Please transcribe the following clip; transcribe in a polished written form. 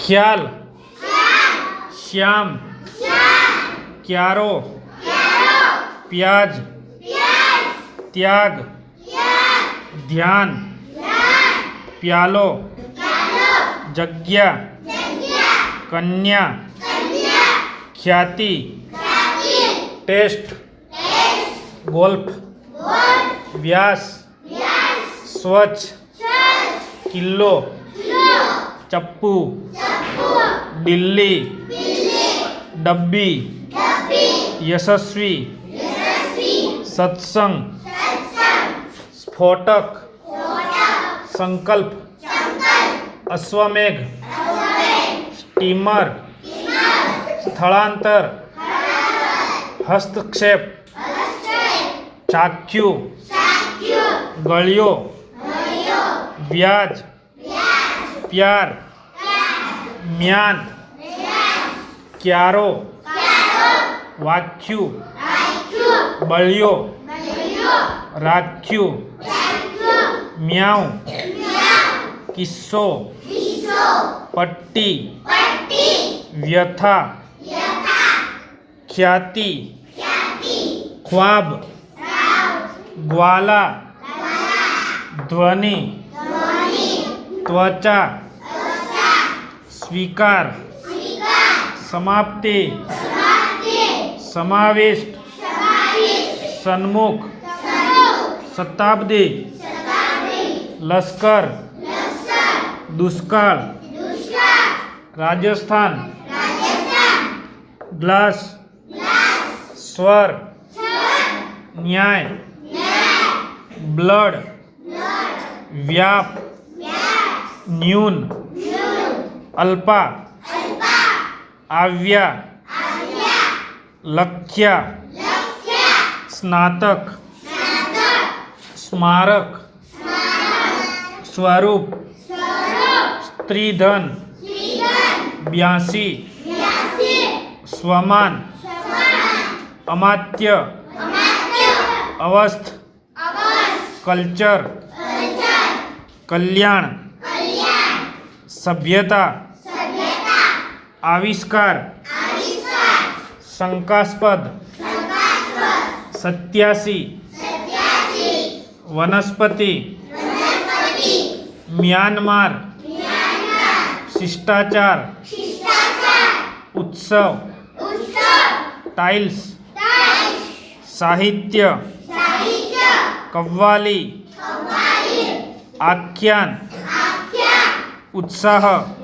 ખ્યાલ, શ્યામ, ક્યારો, પ્યાજ, ત્યાગ, ધ્યાન, પ્યાલો, જગ્યા, કન્યા, ખ્યાતિ, ટેસ્ટ, ગોલ્ફ, વ્યાસ, સ્વચ્છ, કિલ્લો, ચપ્પુ, દિલ્હી, ડબ્બી, યશસ્વી, સત્સંગ, સ્ફોટક, સંકલ્પ, અશ્વમેઘ, સ્ટીમર, સ્થળાંતર, હસ્તક્ષેપ, ચાખ્યું, ગળ્યો, વ્યાજ, પ્યાર, મ્યાન, ક્યારો, વાખ્યું, બળ્યો, રાખ્યું, મ્યાઉ, કિસ્સો, પટ્ટી, વ્યથા, ખ્યાતિ, ખ્વાબ, ગ્વાલા, ધ્વનિ, ત્વચા, સ્વીકાર, સમાપ્તિ, સમાવિષ્ટ, સન્મુખ, શતાબ્દી, લશ્કર, દુષ્કાળ, રાજસ્થાન, ગ્લાસ, સ્વર, ન્યાય, બ્લડ, વ્યાપ, ન્યૂન, અલ્પા, આવ્યા, લખ્યા, સ્નાતક, સ્મારક, સ્વરૂપ, સ્ત્રીધન, 82, સ્વમાન, અમાત્ય, અવસ્થ, કલ્ચર, કલ્યાણ, સભ્યતા, આવિષ્કાર, શંકાસ્પદ, 87, વનસ્પતિ, મ્યાનમાર, શિષ્ટાચાર, ઉત્સવ, ટાઇલ્સ, સાહિત્ય, કવ્વાલી, આખ્યાન, ઉત્સાહ,